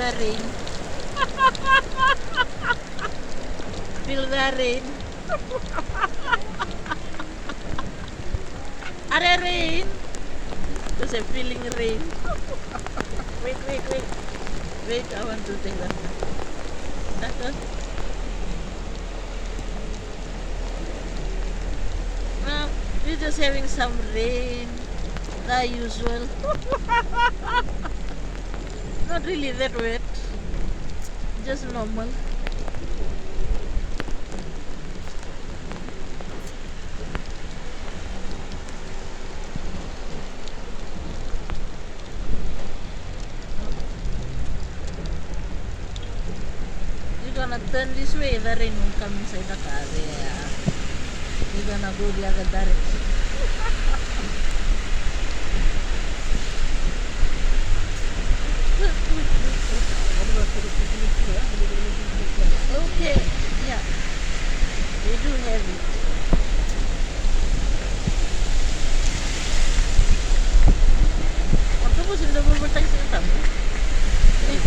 the rain. Feel the rain. Are rain? Because I'm feeling rain. Wait. Wait, I want to take that one. That one. We're just having some rain. The usual. Not really that wet. Just normal. You're gonna turn this way, the rain won't come inside the car. Yeah. You're gonna go the other direction. Okay, yeah. We do have it. Ang tapos yung nag-overtime sa tamo. May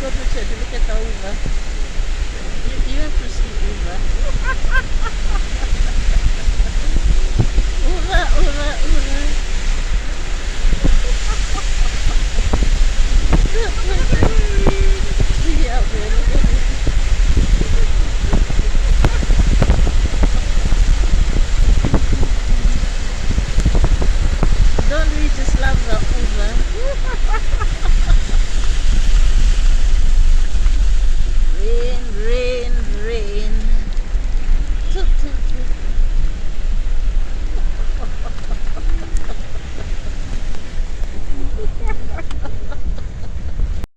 COVID siya, dili ka tao ba?